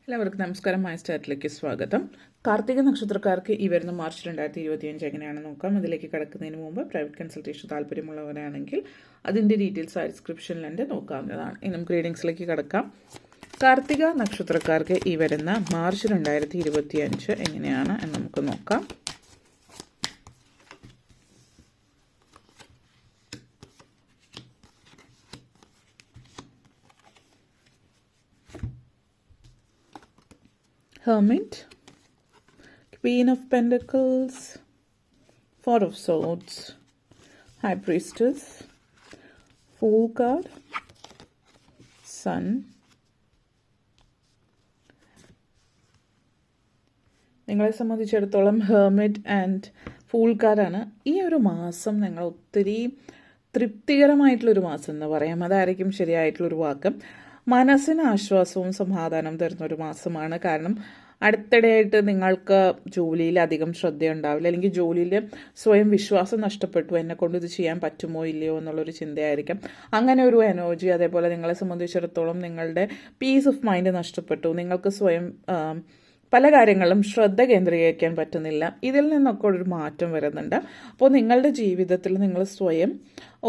എല്ലാവർക്കും നമസ്കാരം. മൈ സ്റ്റാറ്റിലേക്ക് സ്വാഗതം. കാർത്തിക നക്ഷത്രക്കാർക്ക് ഈ വരുന്ന മാർച്ച് 2025 എങ്ങനെയാണെന്ന് നോക്കാം. അതിലേക്ക് കടക്കുന്നതിന് മുമ്പ് പ്രൈവറ്റ് കൺസൾട്ടേഷൻ താല്പര്യമുള്ളവരാണെങ്കിൽ അതിൻ്റെ ഡീറ്റെയിൽസ് ഡിസ്ക്രിപ്ഷനിലുണ്ട്, നോക്കാവുന്നതാണ്. ഇനി നമുക്ക് റീഡിങ്സിലേക്ക് കടക്കാം. കാർത്തിക നക്ഷത്രക്കാർക്ക് ഈ വരുന്ന മാർച്ച് 2025 എങ്ങനെയാണ് എന്ന് നമുക്ക് നോക്കാം. Hermit, Queen of Pentacles, Four of Swords, High Priestess, Fool card, Sun, നിങ്ങളെ സംബന്ധിച്ചിടത്തോളം ഹെർമിറ്റ് ആൻഡ് ഫൂൾ കാർഡാണ്. ഈ ഒരു മാസം നിങ്ങൾ ഒത്തിരി തൃപ്തികരമായിട്ടുള്ളൊരു മാസം എന്ന് പറയാം. അതായിരിക്കും ശരിയായിട്ടുള്ളൊരു വാക്ക്. മനസ്സിന് ആശ്വാസവും സമാധാനം തരുന്നൊരു മാസമാണ്. കാരണം അടുത്തിടെയായിട്ട് നിങ്ങൾക്ക് ജോലിയിൽ അധികം ശ്രദ്ധയുണ്ടാവില്ല, അല്ലെങ്കിൽ ജോലിയിൽ സ്വയം വിശ്വാസം നഷ്ടപ്പെട്ടു, എന്നെക്കൊണ്ട് ഇത് ചെയ്യാൻ പറ്റുമോ ഇല്ലയോ എന്നുള്ളൊരു ചിന്തയായിരിക്കും. അങ്ങനെ ഒരു എനർജി. അതേപോലെ നിങ്ങളെ സംബന്ധിച്ചിടത്തോളം നിങ്ങളുടെ പീസ് ഓഫ് മൈൻഡ് നഷ്ടപ്പെട്ടു, നിങ്ങൾക്ക് സ്വയം പല കാര്യങ്ങളിലും ശ്രദ്ധ കേന്ദ്രീകരിക്കാൻ പറ്റുന്നില്ല. ഇതിൽ നിന്നൊക്കെ ഒരു മാറ്റം വരുന്നുണ്ട്. അപ്പോൾ നിങ്ങളുടെ ജീവിതത്തിൽ നിങ്ങൾ സ്വയം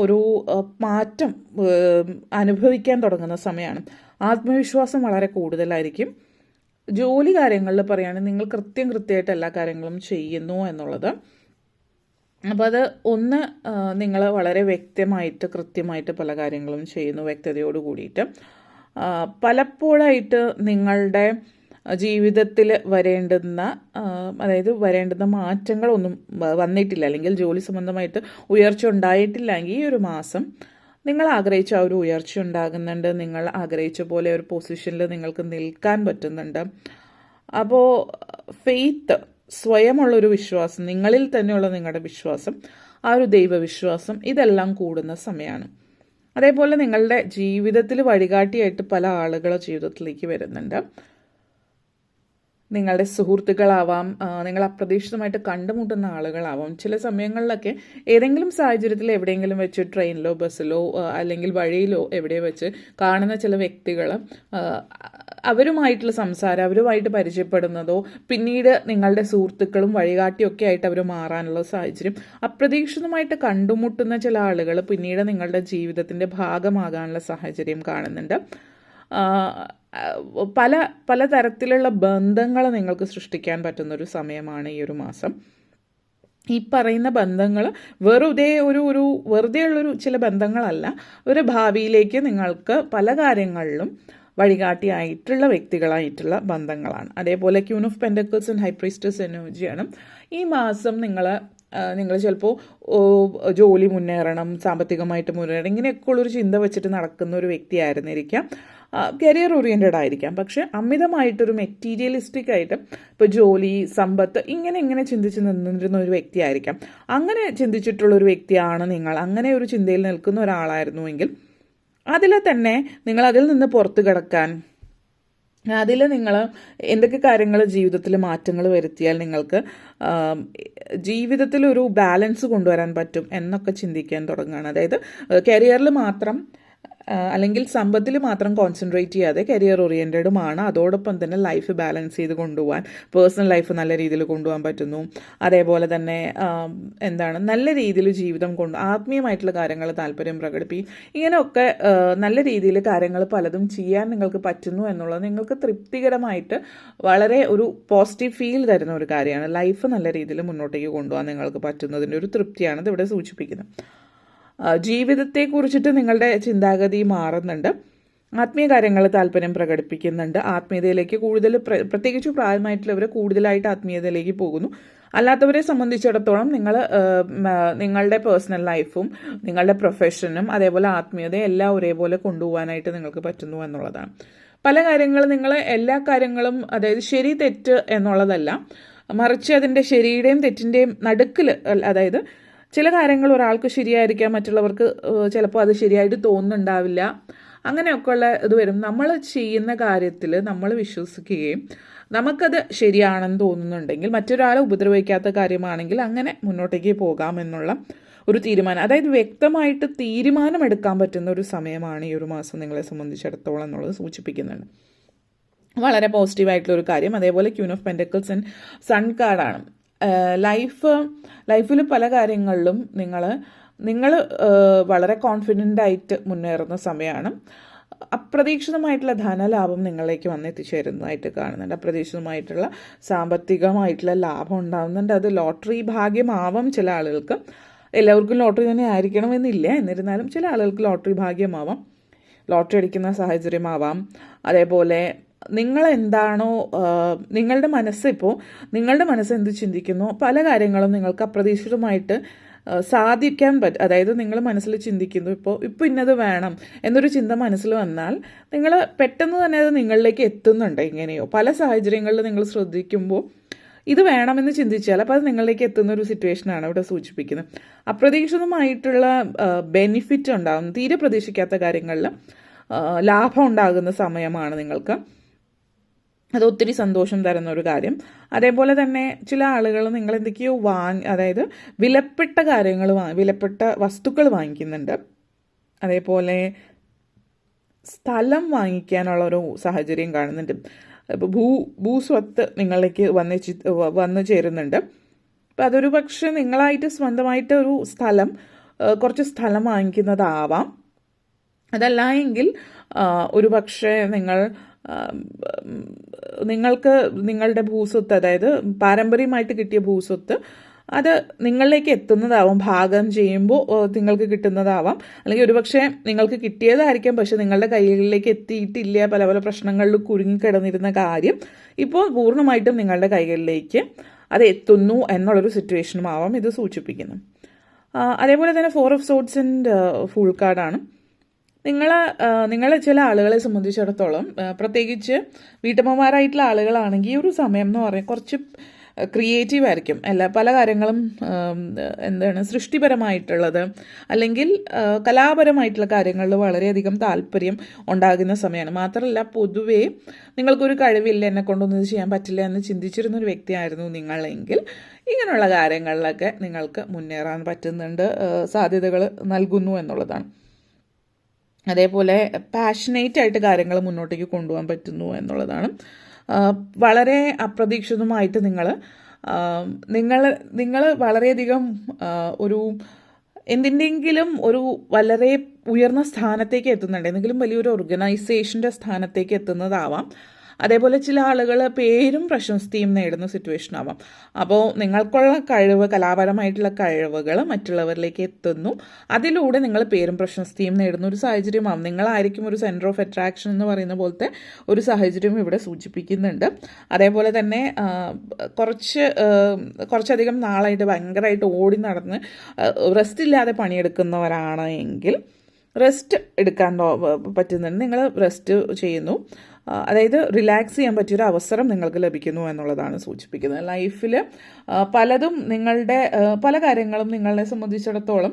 ഒരു മാറ്റം അനുഭവിക്കാൻ തുടങ്ങുന്ന സമയമാണ്. ആത്മവിശ്വാസം വളരെ കൂടുതലായിരിക്കും. ജോലി കാര്യങ്ങളിൽ പറയുകയാണെങ്കിൽ നിങ്ങൾ കൃത്യമായിട്ട് എല്ലാ കാര്യങ്ങളും ചെയ്യുന്നു എന്നുള്ളത്. അപ്പോൾ അത് ഒന്ന്, നിങ്ങൾ വളരെ വ്യക്തമായിട്ട് കൃത്യമായിട്ട് പല കാര്യങ്ങളും ചെയ്യുന്നു വ്യക്തതയോട് കൂടിയിട്ട്. പലപ്പോഴായിട്ട് നിങ്ങളുടെ ജീവിതത്തിൽ വരേണ്ടുന്ന മാറ്റങ്ങളൊന്നും വന്നിട്ടില്ല, അല്ലെങ്കിൽ ജോലി സംബന്ധമായിട്ട് ഉയർച്ച ഉണ്ടായിട്ടില്ലെങ്കിൽ ഈ ഒരു മാസം നിങ്ങൾ ആഗ്രഹിച്ച ആ ഒരു ഉയർച്ച ഉണ്ടാകുന്നുണ്ട്. നിങ്ങൾ ആഗ്രഹിച്ച പോലെ ഒരു പൊസിഷനിൽ നിങ്ങൾക്ക് നിൽക്കാൻ പറ്റുന്നുണ്ട്. അപ്പോൾ ഫെയ്ത്ത്, സ്വയമുള്ളൊരു വിശ്വാസം, നിങ്ങളിൽ തന്നെയുള്ള നിങ്ങളുടെ വിശ്വാസം, ആ ഒരു ദൈവവിശ്വാസം, ഇതെല്ലാം കൂടുന്ന സമയമാണ്. അതേപോലെ നിങ്ങളുടെ ജീവിതത്തിൽ വഴികാട്ടിയായിട്ട് പല ആളുകളെ ജീവിതത്തിലേക്ക് വരുന്നുണ്ട്. നിങ്ങളുടെ സുഹൃത്തുക്കളാവാം, നിങ്ങൾ അപ്രതീക്ഷിതമായിട്ട് കണ്ടുമുട്ടുന്ന ആളുകളാവാം. ചില സമയങ്ങളിലൊക്കെ ഏതെങ്കിലും സാഹചര്യത്തിൽ എവിടെയെങ്കിലും വെച്ച് ട്രെയിനിലോ ബസ്സിലോ അല്ലെങ്കിൽ വഴിയിലോ എവിടെ വെച്ച് കാണുന്ന ചില വ്യക്തികൾ, അവരുമായിട്ടുള്ള സംസാരം, അവരുമായിട്ട് പരിചയപ്പെടുന്നതോ പിന്നീട് നിങ്ങളുടെ സുഹൃത്തുക്കളും വഴികാട്ടിയൊക്കെ ആയിട്ട് അവർ മാറാനുള്ള സാഹചര്യം, അപ്രതീക്ഷിതമായിട്ട് കണ്ടുമുട്ടുന്ന ചില ആളുകൾ പിന്നീട് നിങ്ങളുടെ ജീവിതത്തിൻ്റെ ഭാഗമാകാനുള്ള സാഹചര്യം കാണുന്നുണ്ട്. പല തരത്തിലുള്ള ബന്ധങ്ങൾ നിങ്ങൾക്ക് സൃഷ്ടിക്കാൻ പറ്റുന്നൊരു സമയമാണ് ഈ ഒരു മാസം. ഈ പറയുന്ന ബന്ധങ്ങൾ വെറുതെയുള്ളൊരു ചില ബന്ധങ്ങളല്ല, ഒരു ഭാവിയിലേക്ക് നിങ്ങൾക്ക് പല കാര്യങ്ങളിലും വഴികാട്ടിയായിട്ടുള്ള വ്യക്തികളായിട്ടുള്ള ബന്ധങ്ങളാണ്. അതേപോലെ queen of pentacles and high priestess എനർജിയാണ്. ഈ മാസം നിങ്ങൾ ചിലപ്പോൾ ജോലി മുന്നേറണം, സാമ്പത്തികമായിട്ട് മുന്നേറണം, ഇങ്ങനെയൊക്കെയുള്ളൊരു ചിന്ത വെച്ചിട്ട് നടക്കുന്ന ഒരു വ്യക്തിയായിരുന്നിരിക്കാം. കരിയർ ഓറിയൻറ്റഡ് ആയിരിക്കാം. പക്ഷെ അമിതമായിട്ടൊരു മെറ്റീരിയലിസ്റ്റിക് ആയിട്ട് ഇപ്പോൾ ജോലി, സമ്പത്ത് ഇങ്ങനെ ചിന്തിച്ച് നിന്നിരുന്ന ഒരു വ്യക്തിയായിരിക്കാം. അങ്ങനെ ചിന്തിച്ചിട്ടുള്ളൊരു വ്യക്തിയാണ് നിങ്ങൾ. അങ്ങനെ ഒരു ചിന്തയിൽ നിൽക്കുന്ന ഒരാളായിരുന്നുവെങ്കിൽ നിങ്ങൾ അതിൽ നിന്ന് പുറത്തു കിടക്കാൻ, അതിൽ നിങ്ങൾ എന്തൊക്കെ കാര്യങ്ങൾ ജീവിതത്തിൽ മാറ്റങ്ങൾ വരുത്തിയാൽ നിങ്ങൾക്ക് ജീവിതത്തിൽ ഒരു ബാലൻസ് കൊണ്ടുവരാൻ പറ്റും എന്നൊക്കെ ചിന്തിക്കാൻ തുടങ്ങുകയാണ്. അതായത് കരിയറിൽ മാത്രം അല്ലെങ്കിൽ സമ്പത്തിൽ മാത്രം കോൺസെൻട്രേറ്റ് ചെയ്യാതെ കരിയർ ഓറിയൻറ്റഡുമാണ്. അതോടൊപ്പം തന്നെ ലൈഫ് ബാലൻസ് ചെയ്ത് കൊണ്ടുപോകാൻ, പേഴ്സണൽ ലൈഫ് നല്ല രീതിയിൽ കൊണ്ടുപോകാൻ പറ്റുന്നു. അതേപോലെ തന്നെ നല്ല രീതിയിൽ ജീവിതം ആത്മീയമായിട്ടുള്ള കാര്യങ്ങൾ താല്പര്യം പ്രകടിപ്പിക്കും. ഇങ്ങനെയൊക്കെ നല്ല രീതിയിൽ കാര്യങ്ങൾ പലതും ചെയ്യാൻ നിങ്ങൾക്ക് പറ്റുന്നു എന്നുള്ളത് നിങ്ങൾക്ക് തൃപ്തികരമായിട്ട് വളരെ ഒരു പോസിറ്റീവ് ഫീൽ തരുന്ന ഒരു കാര്യമാണ്. ലൈഫ് നല്ല രീതിയിൽ മുന്നോട്ടേക്ക് കൊണ്ടുപോകാൻ നിങ്ങൾക്ക് പറ്റുന്നതിൻ്റെ ഒരു തൃപ്തിയാണ് ഇതിവിടെ സൂചിപ്പിക്കുന്നത്. ജീവിതത്തെക്കുറിച്ചിട്ട് നിങ്ങളുടെ ചിന്താഗതി മാറുന്നുണ്ട്. ആത്മീയ കാര്യങ്ങൾ താല്പര്യം പ്രകടിപ്പിക്കുന്നുണ്ട്. ആത്മീയതയിലേക്ക് കൂടുതൽ, പ്രത്യേകിച്ച് പ്രായമായിട്ടുള്ളവർ കൂടുതലായിട്ട് ആത്മീയതയിലേക്ക് പോകുന്നു. അല്ലാത്തവരെ സംബന്ധിച്ചിടത്തോളം നിങ്ങളുടെ പേഴ്സണൽ ലൈഫും നിങ്ങളുടെ പ്രൊഫഷനും അതേപോലെ ആത്മീയതയും എല്ലാം ഒരേപോലെ കൊണ്ടുപോകാനായിട്ട് നിങ്ങൾക്ക് പറ്റുന്നു എന്നുള്ളതാണ്. പല കാര്യങ്ങളും എല്ലാ കാര്യങ്ങളും, അതായത് ശരി തെറ്റ് എന്നുള്ളതല്ല, മറിച്ച് അതിൻ്റെ ശരിയുടെയും തെറ്റിൻ്റെയും നടുക്കിൽ, അതായത് ചില കാര്യങ്ങൾ ഒരാൾക്ക് ശരിയായിരിക്കാം, മറ്റുള്ളവർക്ക് ചിലപ്പോൾ അത് ശരിയായിട്ട് തോന്നുന്നുണ്ടാവില്ല. അങ്ങനെയൊക്കെയുള്ള ഇത് വരും. നമ്മൾ ചെയ്യുന്ന കാര്യത്തിൽ നമ്മൾ വിശ്വസിക്കുകയും നമുക്കത് ശരിയാണെന്ന് തോന്നുന്നുണ്ടെങ്കിൽ, മറ്റൊരാളെ ഉപദ്രവിക്കാത്ത കാര്യമാണെങ്കിൽ അങ്ങനെ മുന്നോട്ടേക്ക് പോകാമെന്നുള്ള ഒരു തീരുമാനം, അതായത് വ്യക്തമായിട്ട് തീരുമാനമെടുക്കാൻ പറ്റുന്ന ഒരു സമയമാണ് ഈ ഒരു മാസം നിങ്ങളെ സംബന്ധിച്ചിടത്തോളം എന്നുള്ളത് സൂചിപ്പിക്കുന്നുണ്ട്. വളരെ പോസിറ്റീവായിട്ടുള്ളൊരു കാര്യം. അതേപോലെ queen of pentacles and sun കാർഡാണ്. ലൈഫിൽ പല കാര്യങ്ങളിലും നിങ്ങൾ വളരെ കോൺഫിഡൻ്റ് ആയിട്ട് മുന്നേറുന്ന സമയമാണ്. അപ്രതീക്ഷിതമായിട്ടുള്ള ധനലാഭം നിങ്ങളിലേക്ക് വന്നെത്തിച്ചേരുന്നതായിട്ട് കാണുന്നുണ്ട്. അപ്രതീക്ഷിതമായിട്ടുള്ള സാമ്പത്തികമായിട്ടുള്ള ലാഭം ഉണ്ടാകുന്നുണ്ട്. അത് ലോട്ടറി ഭാഗ്യമാവാം ചില ആളുകൾക്ക്. എല്ലാവർക്കും ലോട്ടറി തന്നെ ആയിരിക്കണമെന്നില്ല. എന്നിരുന്നാലും ചില ആളുകൾക്ക് ലോട്ടറി ഭാഗ്യമാവാം, ലോട്ടറി അടിക്കുന്ന സാഹചര്യമാവാം. അതേപോലെ നിങ്ങളെന്താണോ നിങ്ങളുടെ മനസ്സ് എന്ത് ചിന്തിക്കുന്നു, പല കാര്യങ്ങളും നിങ്ങൾക്ക് അപ്രതീക്ഷിതമായിട്ട് സാധിക്കാൻ പറ്റും. അതായത് നിങ്ങൾ മനസ്സിൽ ചിന്തിക്കുന്നു, ഇപ്പോൾ ഇന്നത് വേണം എന്നൊരു ചിന്ത മനസ്സിൽ വന്നാൽ നിങ്ങൾ പെട്ടെന്ന് തന്നെ അത് നിങ്ങളിലേക്ക് എത്തുന്നുണ്ട്. എങ്ങനെയോ പല സാഹചര്യങ്ങളിൽ നിങ്ങൾ ശ്രദ്ധിക്കുമ്പോൾ ഇത് വേണമെന്ന് ചിന്തിച്ചാൽ അപ്പോൾ അത് നിങ്ങളിലേക്ക് എത്തുന്ന ഒരു സിറ്റുവേഷനാണ് ഇവിടെ സൂചിപ്പിക്കുന്നത്. അപ്രതീക്ഷിതമായിട്ടുള്ള ബെനിഫിറ്റ് ഉണ്ടാകും. തീരെ പ്രതീക്ഷിക്കാത്ത കാര്യങ്ങളിൽ ലാഭം ഉണ്ടാകുന്ന സമയമാണ് നിങ്ങൾക്ക്. അത് ഒത്തിരി സന്തോഷം തരുന്ന ഒരു കാര്യം. അതേപോലെ തന്നെ ചില ആളുകൾ നിങ്ങൾ എന്തൊക്കെയോ അതായത് വിലപ്പെട്ട വസ്തുക്കൾ വാങ്ങിക്കുന്നുണ്ട്. അതേപോലെ സ്ഥലം വാങ്ങിക്കാനുള്ളൊരു സാഹചര്യം കാണുന്നുണ്ട്. ഇപ്പോൾ ഭൂസ്വത്ത് നിങ്ങളിലേക്ക് വന്നു ചേരുന്നുണ്ട്. അപ്പം അതൊരു പക്ഷേ നിങ്ങളായിട്ട് സ്വന്തമായിട്ട് കുറച്ച് സ്ഥലം വാങ്ങിക്കുന്നതാവാം. അതല്ല എങ്കിൽ ഒരു പക്ഷേ നിങ്ങൾക്ക് നിങ്ങളുടെ ഭൂസ്വത്ത്, അതായത് പാരമ്പര്യമായിട്ട് കിട്ടിയ ഭൂസ്വത്ത്, അത് നിങ്ങളിലേക്ക് എത്തുന്നതാവാം. ഭാഗം ചെയ്യുമ്പോൾ നിങ്ങൾക്ക് കിട്ടുന്നതാവാം. അല്ലെങ്കിൽ ഒരുപക്ഷെ നിങ്ങൾക്ക് കിട്ടിയതായിരിക്കാം, പക്ഷെ നിങ്ങളുടെ കൈകളിലേക്ക് എത്തിയിട്ടില്ല. പല പല പ്രശ്നങ്ങളിൽ കുരുങ്ങിക്കിടന്നിരുന്ന കാര്യം ഇപ്പോൾ പൂർണ്ണമായിട്ടും നിങ്ങളുടെ കൈകളിലേക്ക് അത് എത്തുന്നു എന്നുള്ളൊരു സിറ്റുവേഷനുമാവാം ഇത് സൂചിപ്പിക്കുന്നു. അതേപോലെ തന്നെ 4 ഓഫ് സോർഡ്സ് ആൻഡ് ഫുൾ കാർഡാണ്. നിങ്ങൾ ചില ആളുകളെ സംബന്ധിച്ചിടത്തോളം, പ്രത്യേകിച്ച് വീട്ടമ്മമാരായിട്ടുള്ള ആളുകളാണെങ്കിൽ ഈ ഒരു സമയം എന്ന് പറയുന്നത് കുറച്ച് ക്രിയേറ്റീവ് ആയിരിക്കും. പല കാര്യങ്ങളും സൃഷ്ടിപരമായിട്ടുള്ളത് അല്ലെങ്കിൽ കലാപരമായിട്ടുള്ള കാര്യങ്ങളിൽ വളരെയധികം താല്പര്യം ഉണ്ടാകുന്ന സമയമാണ്. മാത്രമല്ല, പൊതുവേ നിങ്ങൾക്കൊരു കഴിവില്ല, എന്നെ കൊണ്ടൊന്നും ഇത് ചെയ്യാൻ പറ്റില്ല എന്ന് ചിന്തിച്ചിരുന്നൊരു വ്യക്തിയായിരുന്നു നിങ്ങളെങ്കിൽ ഇങ്ങനെയുള്ള കാര്യങ്ങളിലൊക്കെ നിങ്ങൾക്ക് മുന്നേറാൻ പറ്റുന്നുണ്ട്, സാധ്യതകൾ നൽകുന്നു എന്നുള്ളതാണ്. അതേപോലെ പാഷനേറ്റ് ആയിട്ട് കാര്യങ്ങൾ മുന്നോട്ടേക്ക് കൊണ്ടുപോകാൻ പറ്റുന്നു എന്നുള്ളതാണ്. വളരെ അപ്രതീക്ഷിതമായിട്ട് നിങ്ങൾ വളരെയധികം എന്തിൻ്റെങ്കിലും ഒരു വളരെ ഉയർന്ന സ്ഥാനത്തേക്ക് എത്തുന്നുണ്ട്, എന്തെങ്കിലും വലിയൊരു ഓർഗനൈസേഷൻ്റെ സ്ഥാനത്തേക്ക് എത്തുന്നതാവാം. അതേപോലെ ചില ആളുകൾ പേരും പ്രശസ്തിയും നേടുന്ന സിറ്റുവേഷൻ ആവാം. അപ്പോൾ നിങ്ങൾക്കുള്ള കലാപരമായിട്ടുള്ള കഴിവുകൾ മറ്റുള്ളവരിലേക്ക് എത്തുന്നു. അതിലൂടെ നിങ്ങൾ പേരും പ്രശസ്തിയും നേടുന്ന ഒരു സാഹചര്യമാവും. നിങ്ങളായിരിക്കും ഒരു സെൻറ്റർ ഓഫ് അട്രാക്ഷൻ എന്ന് പറയുന്ന പോലത്തെ ഒരു സാഹചര്യം ഇവിടെ സൂചിപ്പിക്കുന്നുണ്ട്. അതേപോലെ തന്നെ കുറച്ചധികം നാളായിട്ട് ഭയങ്കരമായിട്ട് ഓടി നടന്ന് റെസ്റ്റ് ഇല്ലാതെ പണിയെടുക്കുന്നവരാണ് എങ്കിൽ റെസ്റ്റ് എടുക്കാൻ പറ്റുന്നുണ്ട്. നിങ്ങൾ റെസ്റ്റ് ചെയ്യുന്നു, അതായത് റിലാക്സ് ചെയ്യാൻ പറ്റിയൊരു അവസരം നിങ്ങൾക്ക് ലഭിക്കുന്നു എന്നുള്ളതാണ് സൂചിപ്പിക്കുന്നത്. ലൈഫിൽ പല കാര്യങ്ങളും നിങ്ങളെ സംബന്ധിച്ചിടത്തോളം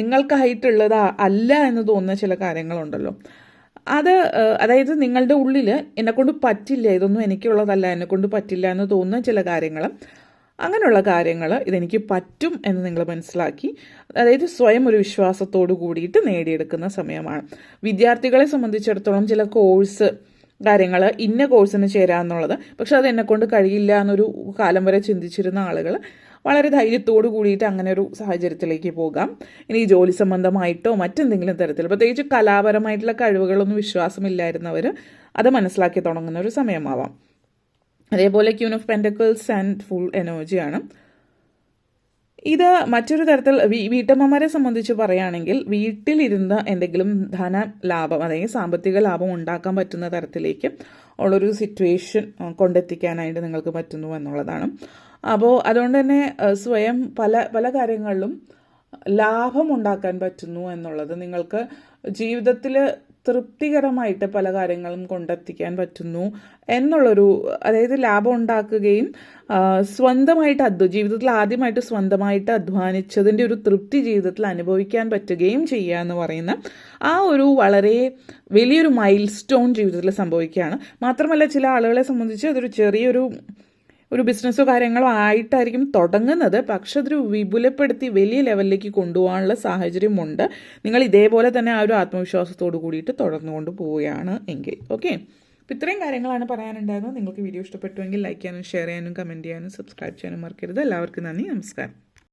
നിങ്ങൾക്കായിട്ടുള്ളത് അല്ല എന്ന് തോന്നുന്ന ചില കാര്യങ്ങളുണ്ടല്ലോ. അതായത് നിങ്ങളുടെ ഉള്ളിൽ എന്നെക്കൊണ്ട് പറ്റില്ല, ഇതൊന്നും എനിക്കുള്ളതല്ല, എന്നെക്കൊണ്ട് പറ്റില്ല എന്ന് തോന്നുന്ന ചില കാര്യങ്ങൾ, അങ്ങനെയുള്ള കാര്യങ്ങൾ ഇതെനിക്ക് പറ്റും എന്ന് നിങ്ങൾ മനസ്സിലാക്കി, അതായത് സ്വയം ഒരു വിശ്വാസത്തോടു കൂടിയിട്ട് നേടിയെടുക്കുന്ന സമയമാണ്. വിദ്യാർത്ഥികളെ സംബന്ധിച്ചിടത്തോളം ചില ഇന്ന കോഴ്സിന് ചേരാമെന്നുള്ളത്, പക്ഷെ അത് എന്നെക്കൊണ്ട് കഴിയില്ല എന്നൊരു കാലം വരെ ചിന്തിച്ചിരുന്ന ആളുകൾ വളരെ ധൈര്യത്തോടു കൂടിയിട്ട് അങ്ങനെ ഒരു സാഹചര്യത്തിലേക്ക് പോകാം. ഇനി ജോലി സംബന്ധമായിട്ടോ മറ്റെന്തെങ്കിലും തരത്തിൽ, പ്രത്യേകിച്ച് കലാപരമായിട്ടുള്ള കഴിവുകളൊന്നും വിശ്വാസമില്ലായിരുന്നവർ അത് മനസ്സിലാക്കി തുടങ്ങുന്ന ഒരു സമയമാവാം. അതേപോലെ queen of pentacles and full എനർജിയാണ്. ഇത് മറ്റൊരു തരത്തിൽ വീട്ടമ്മമാരെ സംബന്ധിച്ച് പറയുകയാണെങ്കിൽ വീട്ടിലിരുന്ന് എന്തെങ്കിലും ധനലാഭം അല്ലെങ്കിൽ സാമ്പത്തിക ലാഭം ഉണ്ടാക്കാൻ പറ്റുന്ന തരത്തിലേക്ക് ഉള്ളൊരു സിറ്റുവേഷൻ കൊണ്ടെത്തിക്കാനായിട്ട് നിങ്ങൾക്ക് പറ്റുന്നു എന്നുള്ളതാണ്. അപ്പോൾ അതുകൊണ്ട് തന്നെ സ്വയം പല കാര്യങ്ങളിലും ലാഭം ഉണ്ടാക്കാൻ പറ്റുന്നു എന്നുള്ളത് നിങ്ങൾക്ക് ജീവിതത്തിൽ തൃപ്തികരമായിട്ട് പല കാര്യങ്ങളും കൊണ്ടെത്തിക്കാൻ പറ്റുന്നു എന്നുള്ളൊരു, അതായത് ലാഭം ഉണ്ടാക്കുകയും ജീവിതത്തിൽ ആദ്യമായിട്ട് സ്വന്തമായിട്ട് അധ്വാനിച്ചതിൻ്റെ ഒരു തൃപ്തി ജീവിതത്തിൽ അനുഭവിക്കാൻ പറ്റുകയും ചെയ്യുക എന്ന് പറയുന്ന ആ ഒരു വളരെ വലിയൊരു മൈൽ സ്റ്റോൺ ജീവിതത്തിൽ സംഭവിക്കുകയാണ്. മാത്രമല്ല ചില ആളുകളെ സംബന്ധിച്ച് അതൊരു ചെറിയൊരു ഒരു ബിസിനസ്സോ കാര്യങ്ങളോ ആയിട്ടായിരിക്കും തുടങ്ങുന്നത്, പക്ഷെ അതൊരു വിപുലപ്പെടുത്തി വലിയ ലെവലിലേക്ക് കൊണ്ടുപോകാനുള്ള സാഹചര്യമുണ്ട്. നിങ്ങൾ ഇതേപോലെ തന്നെ ആ ഒരു ആത്മവിശ്വാസത്തോട് കൂടിയിട്ട് തുടർന്നുകൊണ്ട് പോവുകയാണ് എങ്കിൽ. ഓക്കെ, അപ്പോൾ ഇത്രയും കാര്യങ്ങളാണ് പറയാനുണ്ടായിരുന്നത്. നിങ്ങൾക്ക് വീഡിയോ ഇഷ്ടപ്പെട്ടുവെങ്കിൽ ലൈക്ക് ചെയ്യാനും ഷെയർ ചെയ്യാനും കമൻറ്റ് ചെയ്യാനും സബ്സ്ക്രൈബ് ചെയ്യാനും മറക്കരുത്. എല്ലാവർക്കും നന്ദി, നമസ്കാരം.